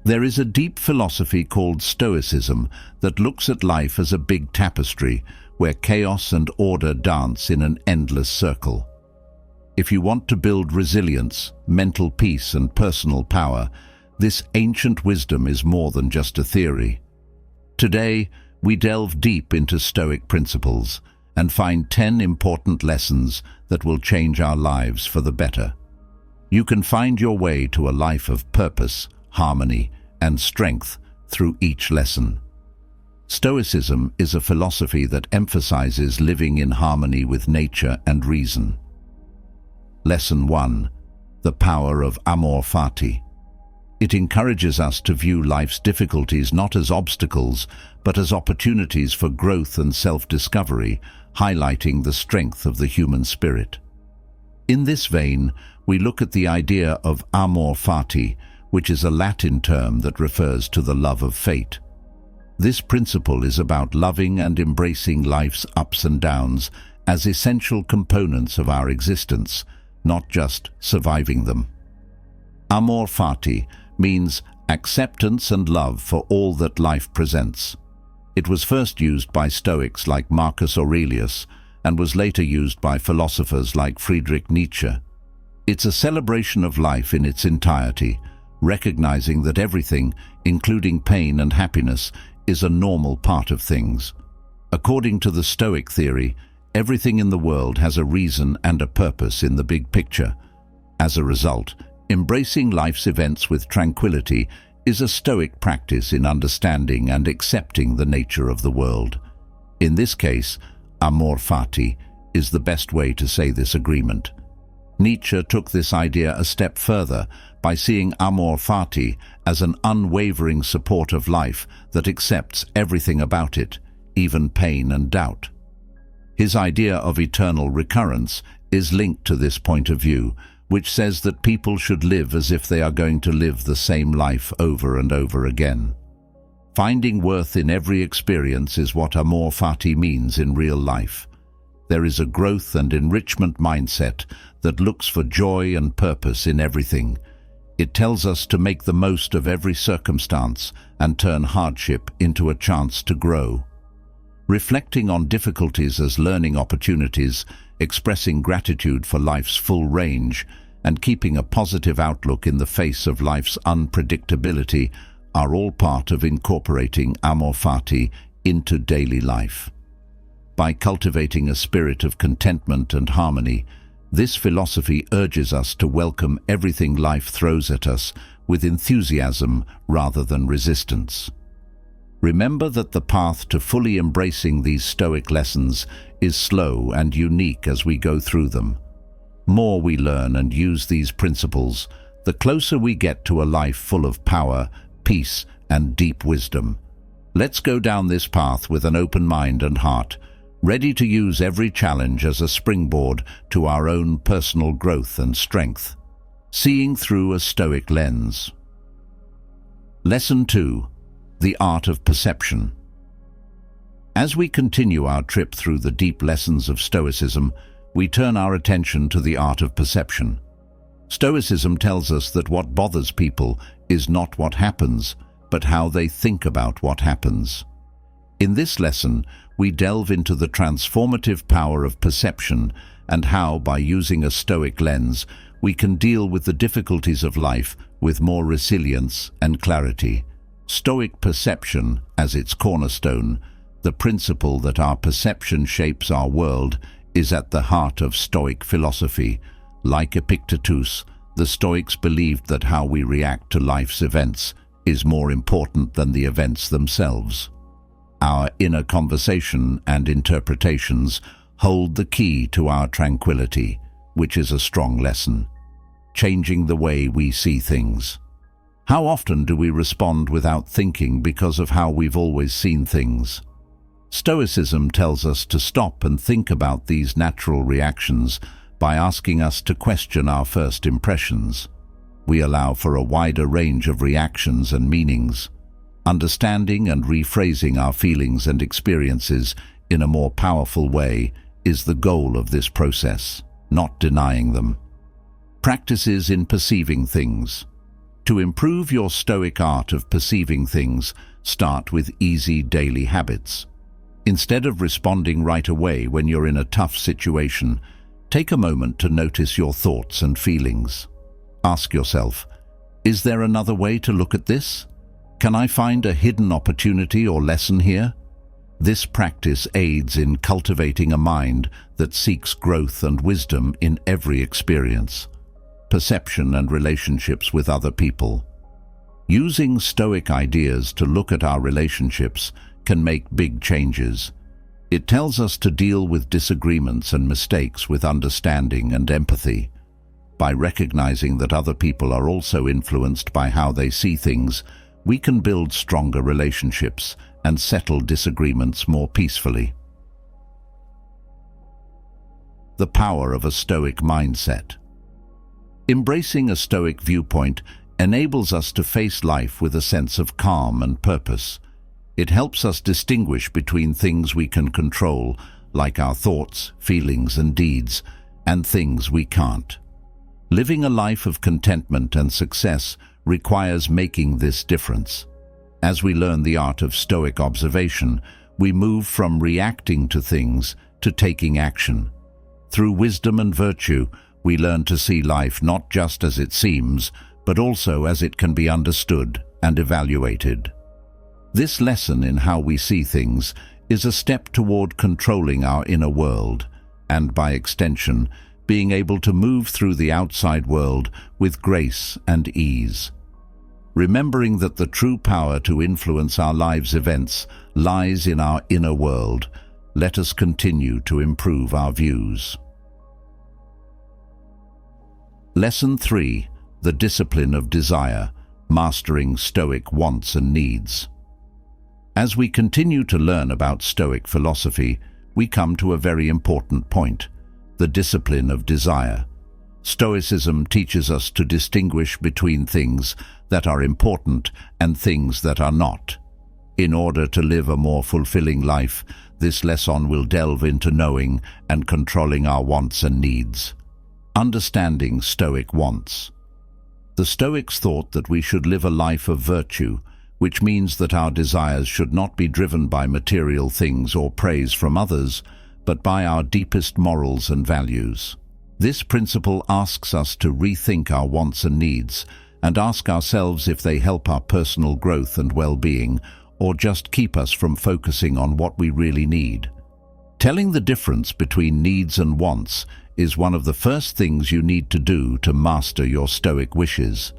There is a deep philosophy called Stoicism that looks at life as a big tapestry where chaos and order dance in an endless circle. If you want to build resilience, mental peace and personal power, this ancient wisdom is more than just a theory. Today, we delve deep into Stoic principles and find 10 important lessons that will change our lives for the better. You can find your way to a life of purpose, harmony, and strength through each lesson. Stoicism is a philosophy that emphasizes living in harmony with nature and reason. Lesson 1. The power of amor fati. It encourages us to view life's difficulties not as obstacles, but as opportunities for growth and self-discovery, highlighting the strength of the human spirit. In this vein, we look at the idea of amor fati, which is a Latin term that refers to the love of fate. This principle is about loving and embracing life's ups and downs as essential components of our existence, not just surviving them. Amor fati means acceptance and love for all that life presents. It was first used by Stoics like Marcus Aurelius and was later used by philosophers like Friedrich Nietzsche. It's a celebration of life in its entirety, recognizing that everything, including pain and happiness, is a normal part of things. According to the Stoic theory, everything in the world has a reason and a purpose in the big picture. As a result, embracing life's events with tranquility is a Stoic practice in understanding and accepting the nature of the world. In this case, amor fati is the best way to say this agreement. Nietzsche took this idea a step further by seeing amor fati as an unwavering support of life that accepts everything about it, even pain and doubt. His idea of eternal recurrence is linked to this point of view, which says that people should live as if they are going to live the same life over and over again. Finding worth in every experience is what amor fati means in real life. There is a growth and enrichment mindset that looks for joy and purpose in everything. It tells us to make the most of every circumstance and turn hardship into a chance to grow. Reflecting on difficulties as learning opportunities, expressing gratitude for life's full range, and keeping a positive outlook in the face of life's unpredictability are all part of incorporating amor fati into daily life. By cultivating a spirit of contentment and harmony, this philosophy urges us to welcome everything life throws at us with enthusiasm rather than resistance. Remember that the path to fully embracing these Stoic lessons is slow and unique as we go through them. More we learn and use these principles, the closer we get to a life full of power, peace, and deep wisdom. Let's go down this path with an open mind and heart, ready to use every challenge as a springboard to our own personal growth and strength. Seeing through a Stoic lens. Lesson 2. The art of perception. As we continue our trip through the deep lessons of Stoicism, we turn our attention to the art of perception. Stoicism tells us that what bothers people is not what happens, but how they think about what happens. In this lesson, we delve into the transformative power of perception and how, by using a Stoic lens, we can deal with the difficulties of life with more resilience and clarity. Stoic perception, as its cornerstone, the principle that our perception shapes our world, is at the heart of Stoic philosophy. Like Epictetus, the Stoics believed that how we react to life's events is more important than the events themselves. Our inner conversation and interpretations hold the key to our tranquility, which is a strong lesson, changing the way we see things. How often do we respond without thinking because of how we've always seen things? Stoicism tells us to stop and think about these natural reactions by asking us to question our first impressions. We allow for a wider range of reactions and meanings. Understanding and rephrasing our feelings and experiences in a more powerful way is the goal of this process, not denying them. Practices in perceiving things. To improve your Stoic art of perceiving things, start with easy daily habits. Instead of responding right away when you're in a tough situation, take a moment to notice your thoughts and feelings. Ask yourself, is there another way to look at this? Can I find a hidden opportunity or lesson here? This practice aids in cultivating a mind that seeks growth and wisdom in every experience, perception and relationships with other people. Using Stoic ideas to look at our relationships can make big changes. It tells us to deal with disagreements and mistakes with understanding and empathy. By recognizing that other people are also influenced by how they see things, we can build stronger relationships and settle disagreements more peacefully. The power of a Stoic mindset. Embracing a Stoic viewpoint enables us to face life with a sense of calm and purpose. It helps us distinguish between things we can control, like our thoughts, feelings, and deeds, and things we can't. Living a life of contentment and success requires making this difference. As we learn the art of Stoic observation, we move from reacting to things to taking action. Through wisdom and virtue, we learn to see life not just as it seems, but also as it can be understood and evaluated. This lesson in how we see things is a step toward controlling our inner world, and by extension, being able to move through the outside world with grace and ease. Remembering that the true power to influence our lives' events lies in our inner world, let us continue to improve our views. Lesson 3. The discipline of desire, mastering Stoic wants and needs. As we continue to learn about Stoic philosophy, we come to a very important point: the discipline of desire. Stoicism teaches us to distinguish between things that are important and things that are not. In order to live a more fulfilling life, this lesson will delve into knowing and controlling our wants and needs. Understanding Stoic wants. The Stoics thought that we should live a life of virtue, which means that our desires should not be driven by material things or praise from others, but by our deepest morals and values. This principle asks us to rethink our wants and needs and ask ourselves if they help our personal growth and well-being, or just keep us from focusing on what we really need. Telling the difference between needs and wants is one of the first things you need to do to master your Stoic wishes.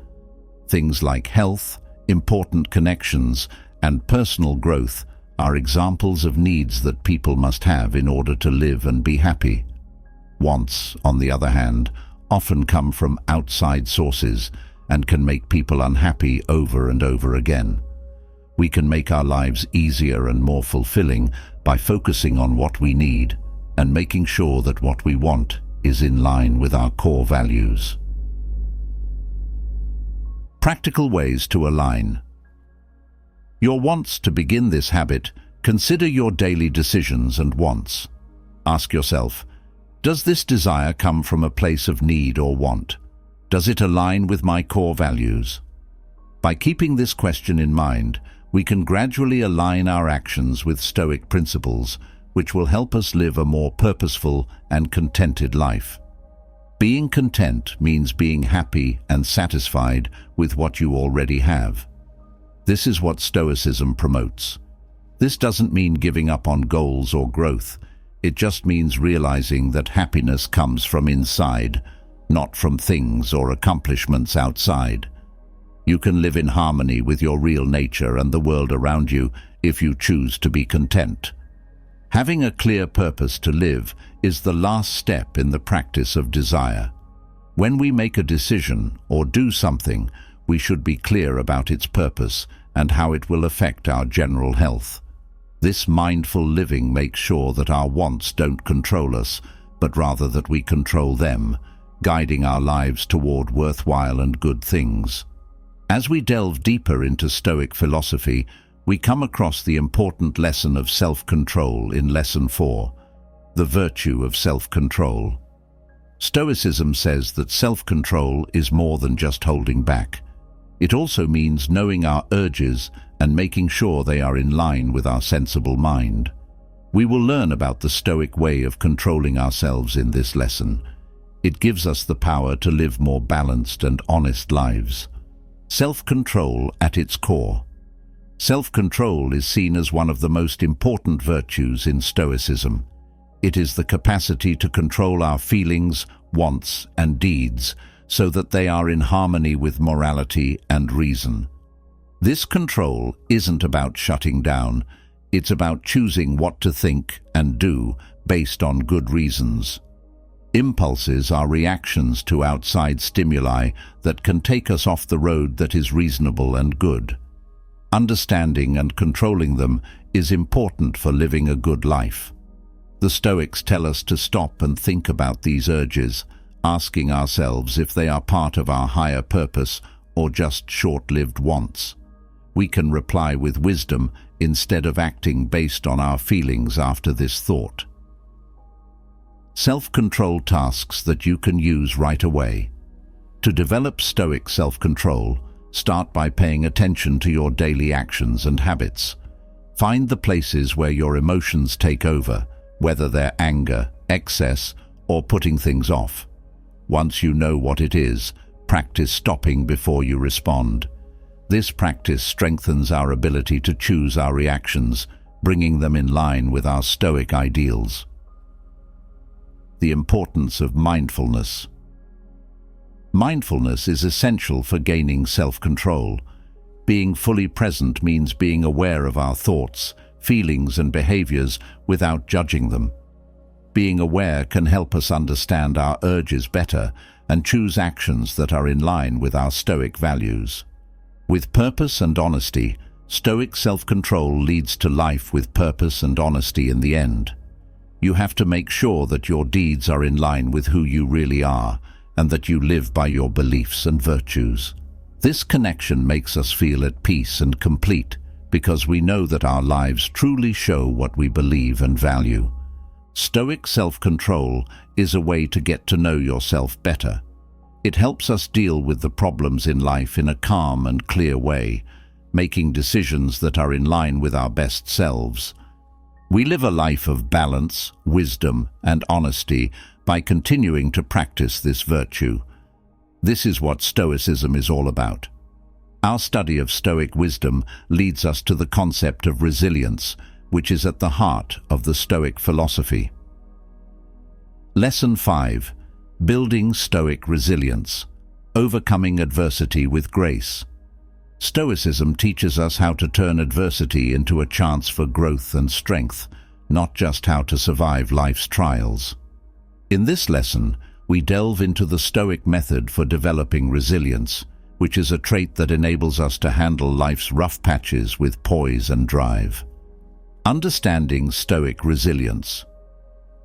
Things like health, important connections, and personal growth are examples of needs that people must have in order to live and be happy. Wants, on the other hand, often come from outside sources and can make people unhappy over and over again. We can make our lives easier and more fulfilling by focusing on what we need and making sure that what we want is in line with our core values. Practical ways to align. Your wants. To begin this habit, consider your daily decisions and wants. Ask yourself, does this desire come from a place of need or want? Does it align with my core values? By keeping this question in mind, we can gradually align our actions with Stoic principles, which will help us live a more purposeful and contented life. Being content means being happy and satisfied with what you already have. This is what Stoicism promotes. This doesn't mean giving up on goals or growth. It just means realizing that happiness comes from inside, not from things or accomplishments outside. You can live in harmony with your real nature and the world around you if you choose to be content. Having a clear purpose to live is the last step in the practice of desire. When we make a decision or do something, we should be clear about its purpose and how it will affect our general health. This mindful living makes sure that our wants don't control us, but rather that we control them, guiding our lives toward worthwhile and good things. As we delve deeper into Stoic philosophy, we come across the important lesson of self-control in Lesson 4, the virtue of self-control. Stoicism says that self-control is more than just holding back. It also means knowing our urges and making sure they are in line with our sensible mind. We will learn about the Stoic way of controlling ourselves in this lesson. It gives us the power to live more balanced and honest lives. Self-control at its core. Self-control is seen as one of the most important virtues in Stoicism. It is the capacity to control our feelings, wants, and deeds so that they are in harmony with morality and reason. This control isn't about shutting down, it's about choosing what to think and do based on good reasons. Impulses are reactions to outside stimuli that can take us off the road that is reasonable and good. Understanding and controlling them is important for living a good life. The Stoics tell us to stop and think about these urges, asking ourselves if they are part of our higher purpose or just short-lived wants. We can reply with wisdom instead of acting based on our feelings after this thought. Self-control tasks that you can use right away. To develop Stoic self-control, start by paying attention to your daily actions and habits. Find the places where your emotions take over, whether they're anger, excess, or putting things off. Once you know what it is, practice stopping before you respond. This practice strengthens our ability to choose our reactions, bringing them in line with our Stoic ideals. The importance of mindfulness. Mindfulness is essential for gaining self-control. Being fully present means being aware of our thoughts, feelings, and behaviors without judging them. Being aware can help us understand our urges better and choose actions that are in line with our Stoic values. With purpose and honesty, Stoic self-control leads to life with purpose and honesty in the end. You have to make sure that your deeds are in line with who you really are and that you live by your beliefs and virtues. This connection makes us feel at peace and complete because we know that our lives truly show what we believe and value. Stoic self-control is a way to get to know yourself better. It helps us deal with the problems in life in a calm and clear way, making decisions that are in line with our best selves. We live a life of balance, wisdom, and honesty by continuing to practice this virtue. This is what Stoicism is all about. Our study of Stoic wisdom leads us to the concept of resilience, which is at the heart of the Stoic philosophy. Lesson 5. Building Stoic resilience. Overcoming adversity with grace. Stoicism teaches us how to turn adversity into a chance for growth and strength, not just how to survive life's trials. In this lesson, we delve into the Stoic method for developing resilience, which is a trait that enables us to handle life's rough patches with poise and drive. Understanding Stoic resilience.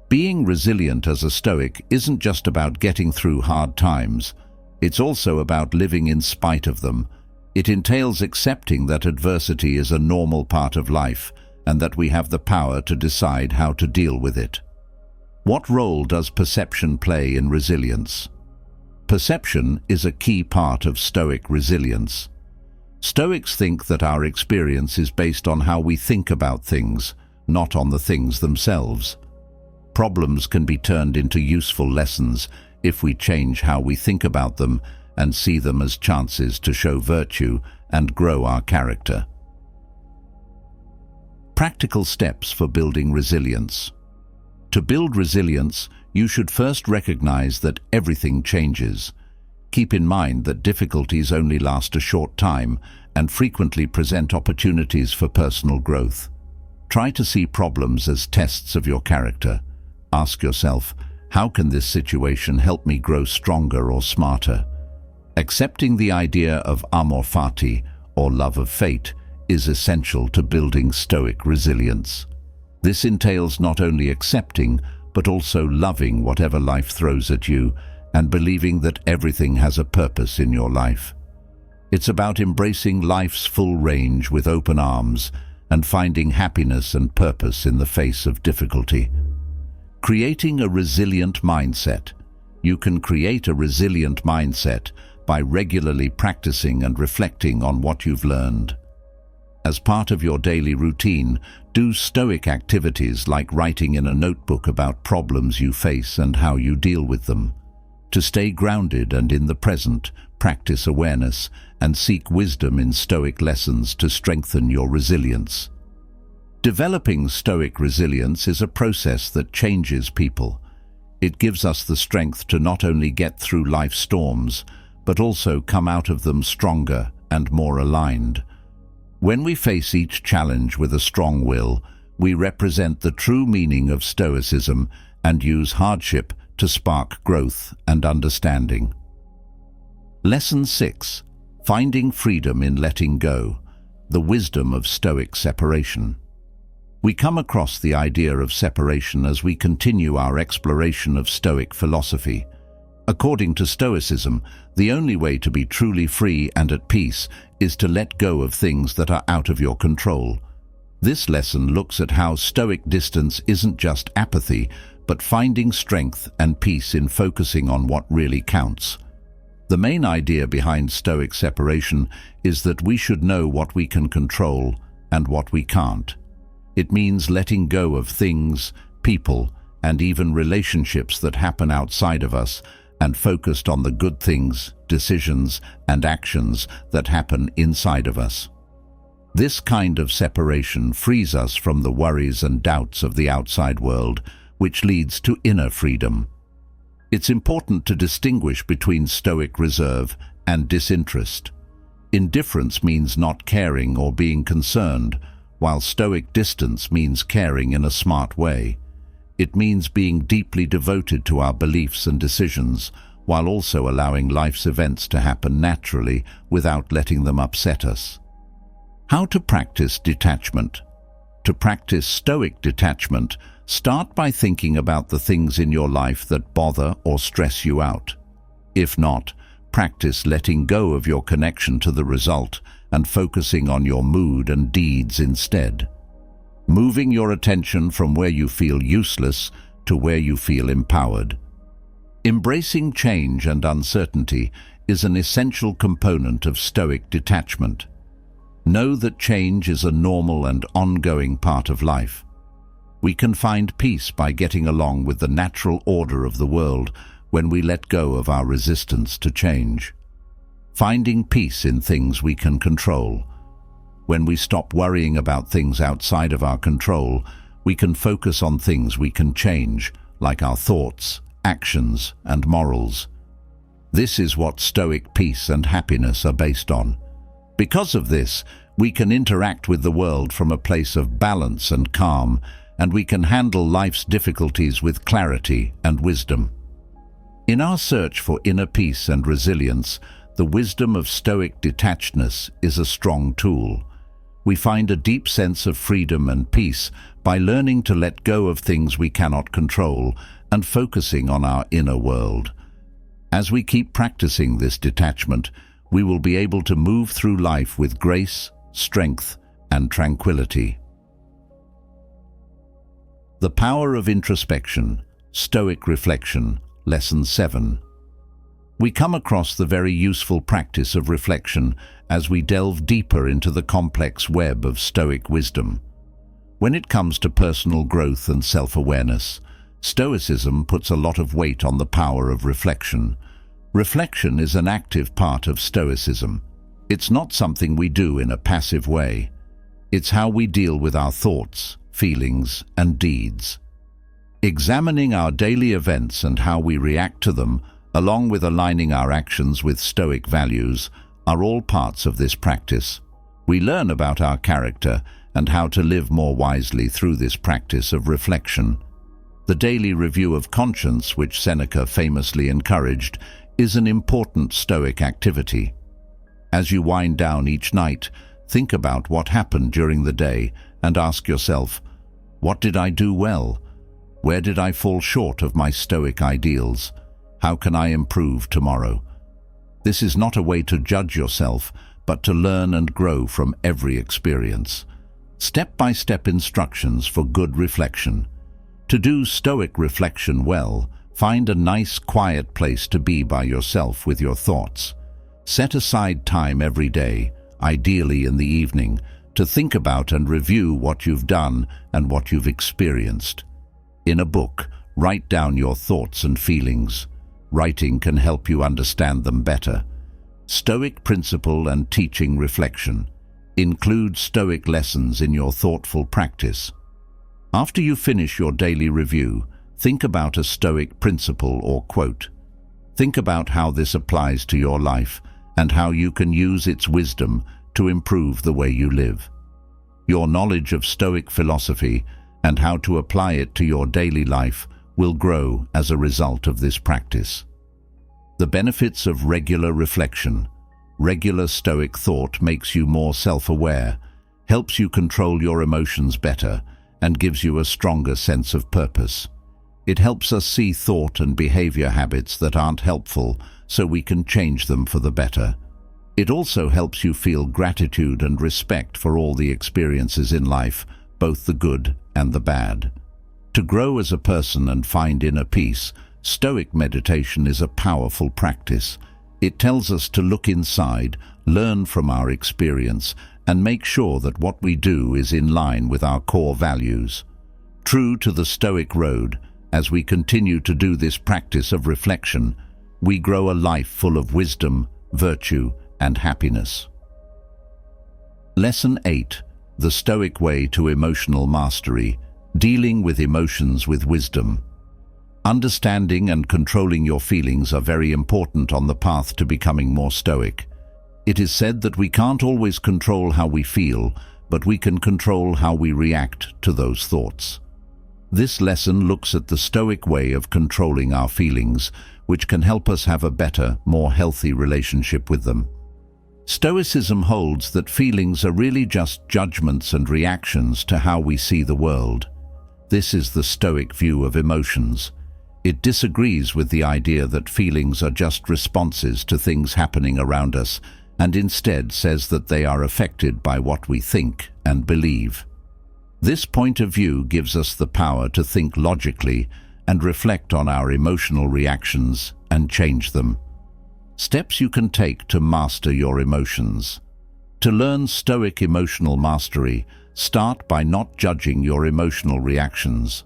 Being resilient as a Stoic isn't just about getting through hard times, it's also about living in spite of them. It entails accepting that adversity is a normal part of life and that we have the power to decide how to deal with it. What role does perception play in resilience? Perception is a key part of Stoic resilience. Stoics think that our experience is based on how we think about things, not on the things themselves. Problems can be turned into useful lessons if we change how we think about them and see them as chances to show virtue and grow our character. Practical steps for building resilience. To build resilience, you should first recognize that everything changes. Keep in mind that difficulties only last a short time and frequently present opportunities for personal growth. Try to see problems as tests of your character. Ask yourself, how can this situation help me grow stronger or smarter? Accepting the idea of amor fati, or love of fate, is essential to building Stoic resilience. This entails not only accepting, but also loving whatever life throws at you and believing that everything has a purpose in your life. It's about embracing life's full range with open arms and finding happiness and purpose in the face of difficulty. Creating a resilient mindset. You can create a resilient mindset by regularly practicing and reflecting on what you've learned. As part of your daily routine, do Stoic activities like writing in a notebook about problems you face and how you deal with them. To stay grounded and in the present, practice awareness and seek wisdom in Stoic lessons to strengthen your resilience. Developing Stoic resilience is a process that changes people. It gives us the strength to not only get through life's storms, but also come out of them stronger and more aligned. When we face each challenge with a strong will, we represent the true meaning of Stoicism and use hardship to spark growth and understanding. Lesson 6. Finding freedom in letting go. The wisdom of Stoic separation. We come across the idea of separation as we continue our exploration of Stoic philosophy. According to Stoicism, the only way to be truly free and at peace is to let go of things that are out of your control. This lesson looks at how Stoic distance isn't just apathy, but finding strength and peace in focusing on what really counts. The main idea behind Stoic separation is that we should know what we can control and what we can't. It means letting go of things, people, and even relationships that happen outside of us, and focused on the good things, decisions, and actions that happen inside of us. This kind of separation frees us from the worries and doubts of the outside world, which leads to inner freedom. It's important to distinguish between Stoic reserve and disinterest. Indifference means not caring or being concerned, while Stoic distance means caring in a smart way. It means being deeply devoted to our beliefs and decisions, while also allowing life's events to happen naturally without letting them upset us. How to practice detachment? To practice Stoic detachment, start by thinking about the things in your life that bother or stress you out. If not, practice letting go of your connection to the result and focusing on your mood and deeds instead. Moving your attention from where you feel useless to where you feel empowered. Embracing change and uncertainty is an essential component of Stoic detachment. Know that change is a normal and ongoing part of life. We can find peace by getting along with the natural order of the world when we let go of our resistance to change. Finding peace in things we can control. When we stop worrying about things outside of our control, we can focus on things we can change, like our thoughts, actions, and morals. This is what Stoic peace and happiness are based on. Because of this, we can interact with the world from a place of balance and calm, and we can handle life's difficulties with clarity and wisdom. In our search for inner peace and resilience, the wisdom of Stoic detachedness is a strong tool. We find a deep sense of freedom and peace by learning to let go of things we cannot control and focusing on our inner world. As we keep practicing this detachment, we will be able to move through life with grace, strength, and tranquility. The power of introspection, Stoic reflection, Lesson 7. We come across the very useful practice of reflection as we delve deeper into the complex web of Stoic wisdom. When it comes to personal growth and self-awareness, Stoicism puts a lot of weight on the power of reflection. Reflection is an active part of Stoicism. It's not something we do in a passive way. It's how we deal with our thoughts, feelings, and deeds. Examining our daily events and how we react to them, along with aligning our actions with Stoic values, are all parts of this practice. We learn about our character and how to live more wisely through this practice of reflection. The daily review of conscience, which Seneca famously encouraged, is an important Stoic activity. As you wind down each night, think about what happened during the day and ask yourself, what did I do well? Where did I fall short of my Stoic ideals? How can I improve tomorrow? This is not a way to judge yourself, but to learn and grow from every experience. Step-by-step instructions for good reflection. To do Stoic reflection well, find a nice, quiet place to be by yourself with your thoughts. Set aside time every day, ideally in the evening, to think about and review what you've done and what you've experienced. In a book, write down your thoughts and feelings. Writing can help you understand them better. Stoic principle and teaching reflection. Include Stoic lessons in your thoughtful practice. After you finish your daily review, think about a Stoic principle or quote. Think about how this applies to your life and how you can use its wisdom to improve the way you live. Your knowledge of Stoic philosophy and how to apply it to your daily life will grow as a result of this practice. The benefits of regular reflection. Regular Stoic thought makes you more self-aware, helps you control your emotions better, and gives you a stronger sense of purpose. It helps us see thought and behavior habits that aren't helpful so we can change them for the better. It also helps you feel gratitude and respect for all the experiences in life, both the good and the bad. To grow as a person and find inner peace, Stoic meditation is a powerful practice. It tells us to look inside, learn from our experience, and make sure that what we do is in line with our core values. True to the Stoic road, as we continue to do this practice of reflection, we grow a life full of wisdom, virtue, and happiness. Lesson 8. The Stoic Way to Emotional Mastery. Dealing with emotions with wisdom. Understanding and controlling your feelings are very important on the path to becoming more stoic. It is said that we can't always control how we feel, but we can control how we react to those thoughts. This lesson looks at the Stoic way of controlling our feelings, which can help us have a better, more healthy relationship with them. Stoicism holds that feelings are really just judgments and reactions to how we see the world. This is the Stoic view of emotions. It disagrees with the idea that feelings are just responses to things happening around us, and instead says that they are affected by what we think and believe. This point of view gives us the power to think logically and reflect on our emotional reactions and change them. Steps you can take to master your emotions. To learn Stoic emotional mastery, start by not judging your emotional reactions.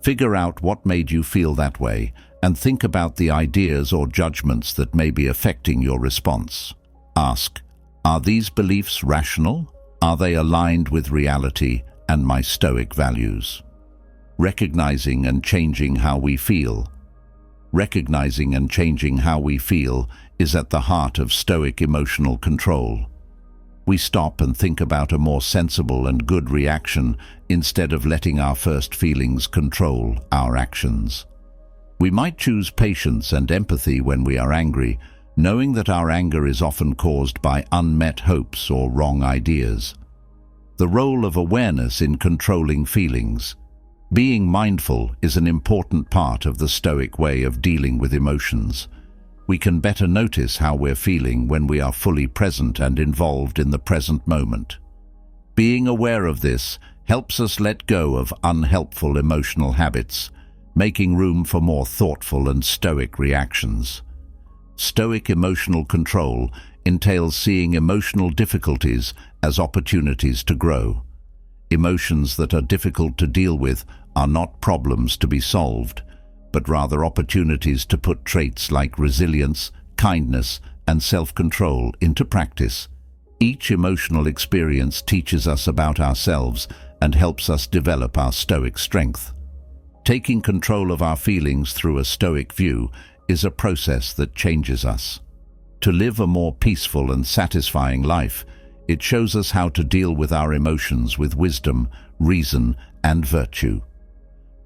Figure out what made you feel that way and think about the ideas or judgments that may be affecting your response. Ask, are these beliefs rational? Are they aligned with reality and my Stoic values? Recognizing and changing how we feel. Recognizing and changing how we feel is at the heart of Stoic emotional control. We stop and think about a more sensible and good reaction instead of letting our first feelings control our actions. We might choose patience and empathy when we are angry, knowing that our anger is often caused by unmet hopes or wrong ideas. The role of awareness in controlling feelings. Being mindful is an important part of the Stoic way of dealing with emotions. We can better notice how we're feeling when we are fully present and involved in the present moment. Being aware of this helps us let go of unhelpful emotional habits, making room for more thoughtful and Stoic reactions. Stoic emotional control entails seeing emotional difficulties as opportunities to grow. Emotions that are difficult to deal with are not problems to be solved, but rather opportunities to put traits like resilience, kindness, and self-control into practice. Each emotional experience teaches us about ourselves and helps us develop our Stoic strength. Taking control of our feelings through a Stoic view is a process that changes us. To live a more peaceful and satisfying life, it shows us how to deal with our emotions with wisdom, reason, and virtue.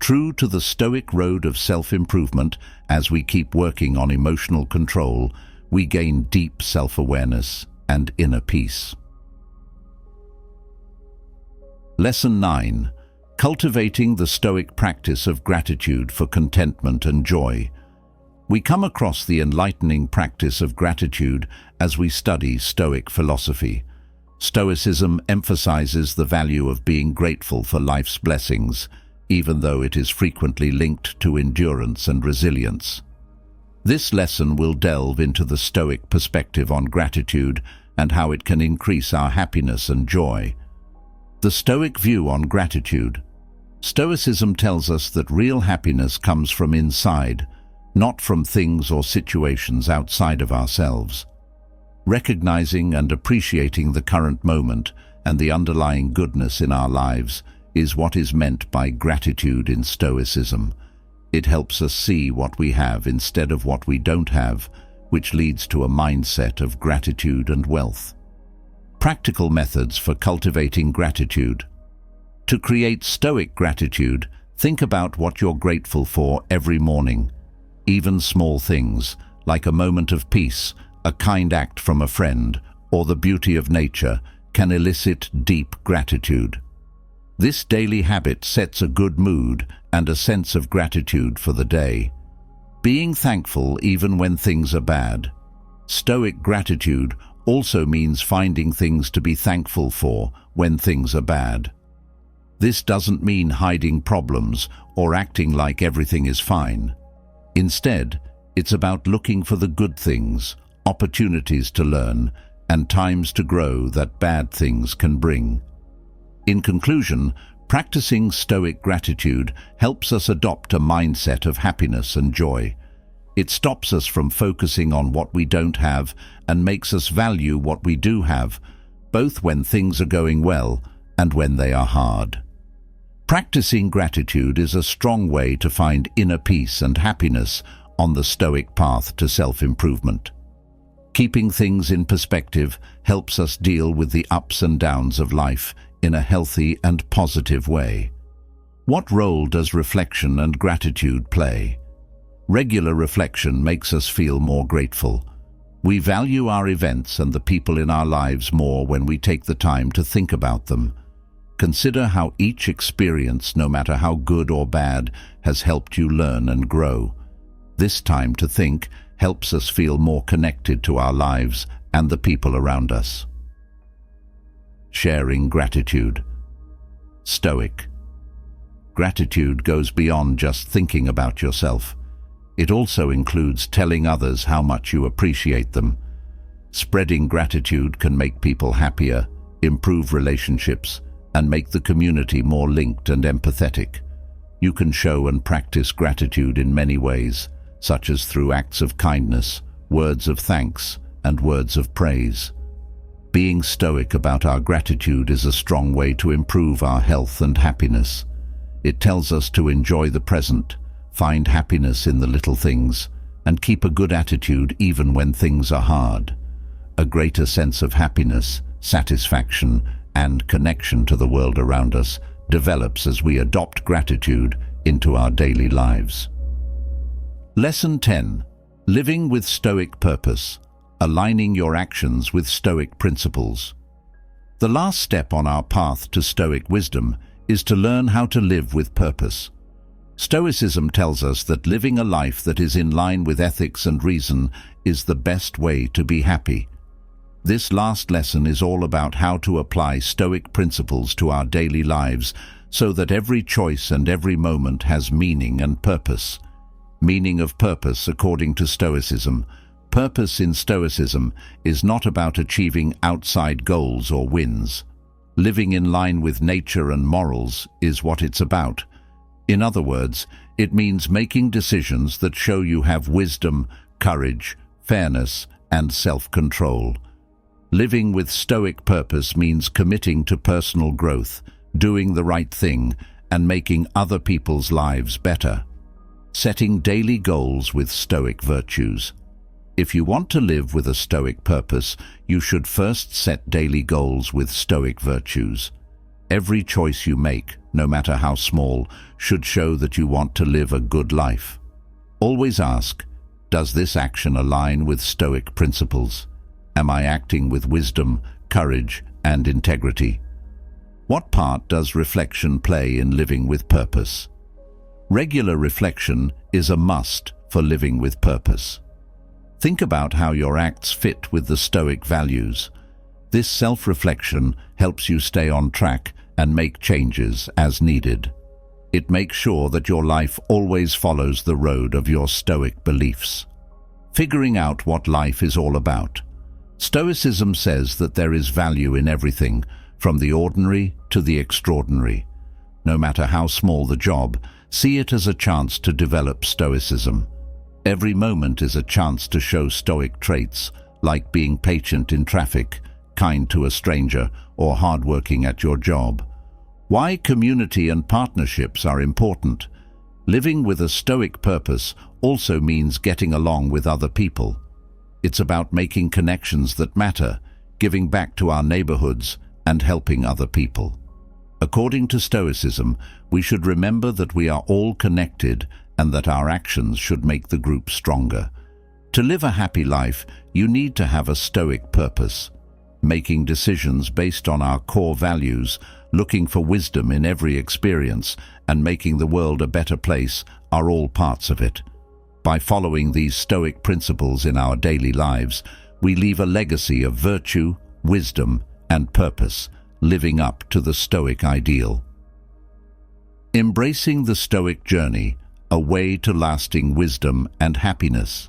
True to the Stoic road of self-improvement, as we keep working on emotional control, we gain deep self-awareness and inner peace. Lesson 9. Cultivating the Stoic practice of gratitude for contentment and joy. We come across the enlightening practice of gratitude as we study Stoic philosophy. Stoicism emphasizes the value of being grateful for life's blessings, even though it is frequently linked to endurance and resilience. This lesson will delve into the Stoic perspective on gratitude and how it can increase our happiness and joy. The Stoic view on gratitude. Stoicism tells us that real happiness comes from inside, not from things or situations outside of ourselves. Recognizing and appreciating the current moment and the underlying goodness in our lives is what is meant by gratitude in Stoicism. It helps us see what we have instead of what we don't have, which leads to a mindset of gratitude and wealth. Practical methods for cultivating gratitude. To create Stoic gratitude, think about what you're grateful for every morning. Even small things, like a moment of peace, a kind act from a friend, or the beauty of nature, can elicit deep gratitude. This daily habit sets a good mood and a sense of gratitude for the day. Being thankful even when things are bad. Stoic gratitude also means finding things to be thankful for when things are bad. This doesn't mean hiding problems or acting like everything is fine. Instead, it's about looking for the good things, opportunities to learn, and times to grow that bad things can bring. In conclusion, practicing Stoic gratitude helps us adopt a mindset of happiness and joy. It stops us from focusing on what we don't have and makes us value what we do have, both when things are going well and when they are hard. Practicing gratitude is a strong way to find inner peace and happiness on the Stoic path to self-improvement. Keeping things in perspective helps us deal with the ups and downs of life in a healthy and positive way. What role does reflection and gratitude play? Regular reflection makes us feel more grateful. We value our events and the people in our lives more when we take the time to think about them. Consider how each experience, no matter how good or bad, has helped you learn and grow. This time to think helps us feel more connected to our lives and the people around us. Sharing gratitude. Stoic. Gratitude goes beyond just thinking about yourself. It also includes telling others how much you appreciate them. Spreading gratitude can make people happier, improve relationships, and make the community more linked and empathetic. You can show and practice gratitude in many ways, such as through acts of kindness, words of thanks, and words of praise. Being stoic about our gratitude is a strong way to improve our health and happiness. It tells us to enjoy the present, find happiness in the little things, and keep a good attitude even when things are hard. A greater sense of happiness, satisfaction, and connection to the world around us develops as we adopt gratitude into our daily lives. Lesson 10. Living with Stoic purpose. Aligning your actions with Stoic principles. The last step on our path to Stoic wisdom is to learn how to live with purpose. Stoicism tells us that living a life that is in line with ethics and reason is the best way to be happy. This last lesson is all about how to apply Stoic principles to our daily lives so that every choice and every moment has meaning and purpose. Meaning of purpose according to Stoicism. Purpose in Stoicism is not about achieving outside goals or wins. Living in line with nature and morals is what it's about. In other words, it means making decisions that show you have wisdom, courage, fairness, and self-control. Living with Stoic purpose means committing to personal growth, doing the right thing, and making other people's lives better. Setting daily goals with Stoic virtues. If you want to live with a Stoic purpose, you should first set daily goals with Stoic virtues. Every choice you make, no matter how small, should show that you want to live a good life. Always ask, does this action align with Stoic principles? Am I acting with wisdom, courage, and integrity? What part does reflection play in living with purpose? Regular reflection is a must for living with purpose. Think about how your acts fit with the Stoic values. This self-reflection helps you stay on track and make changes as needed. It makes sure that your life always follows the road of your Stoic beliefs. figuring out what life is all about. Stoicism says that there is value in everything, from the ordinary to the extraordinary. No matter how small the job, see it as a chance to develop Stoicism. Every moment is a chance to show Stoic traits, like being patient in traffic, kind to a stranger, or hardworking at your job. Why community and partnerships are important. Living with a Stoic purpose also means getting along with other people. It's about making connections that matter, giving back to our neighborhoods, and helping other people. According to Stoicism, we should remember that we are all connected and that our actions should make the group stronger. To live a happy life, you need to have a Stoic purpose. Making decisions based on our core values, looking for wisdom in every experience, and making the world a better place are all parts of it. By following these Stoic principles in our daily lives, we leave a legacy of virtue, wisdom, and purpose, living up to the Stoic ideal. Embracing the Stoic journey, a way to lasting wisdom and happiness.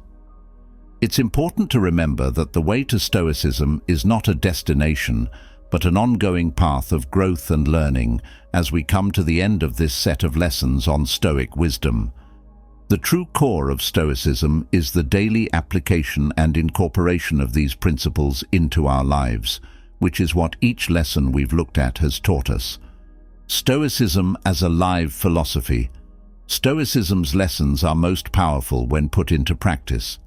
It's important to remember that the way to Stoicism is not a destination, but an ongoing path of growth and learning as we come to the end of this set of lessons on Stoic wisdom. The true core of Stoicism is the daily application and incorporation of these principles into our lives, which is what each lesson we've looked at has taught us. Stoicism as a live philosophy. Stoicism's lessons are most powerful when put into practice.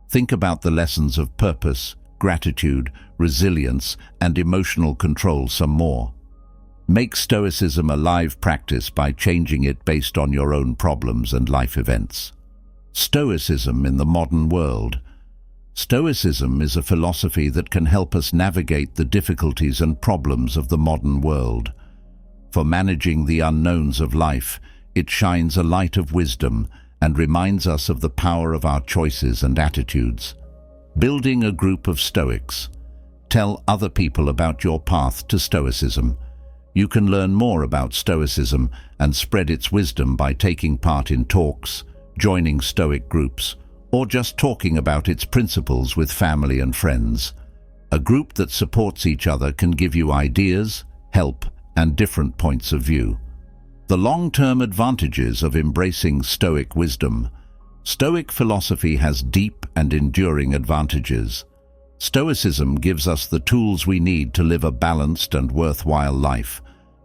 Think about the lessons of purpose, gratitude, resilience, and emotional control some more. Make Stoicism a live practice by changing it based on your own problems and life events. Stoicism in the modern world. Stoicism is a philosophy that can help us navigate the difficulties and problems of the modern world. For managing the unknowns of life, it shines a light of wisdom and reminds us of the power of our choices and attitudes. Building a group of Stoics. Tell other people about your path to Stoicism. You can learn more about Stoicism and spread its wisdom by taking part in talks, joining Stoic groups, or just talking about its principles with family and friends. A group that supports each other can give you ideas, help, and different points of view. The long-term advantages of embracing Stoic wisdom. Stoic philosophy has deep and enduring advantages. Stoicism gives us the tools we need to live a balanced and worthwhile life,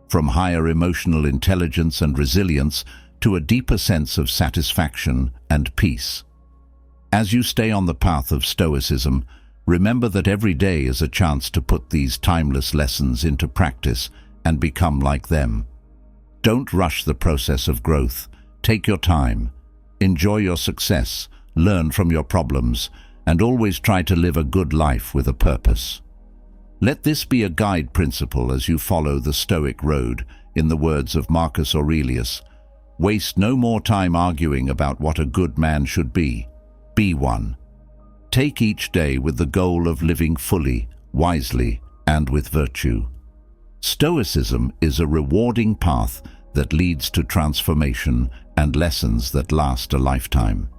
from higher emotional intelligence and resilience to a deeper sense of satisfaction and peace. As you stay on the path of Stoicism, remember that every day is a chance to put these timeless lessons into practice and become like them. Don't rush the process of growth. Take your time. Enjoy your success, learn from your problems, and always try to live a good life with a purpose. Let this be a guide principle as you follow the Stoic road, in the words of Marcus Aurelius. Waste no more time arguing about what a good man should be. Be one. Take each day with the goal of living fully, wisely, and with virtue. Stoicism is a rewarding path that leads to transformation and lessons that last a lifetime.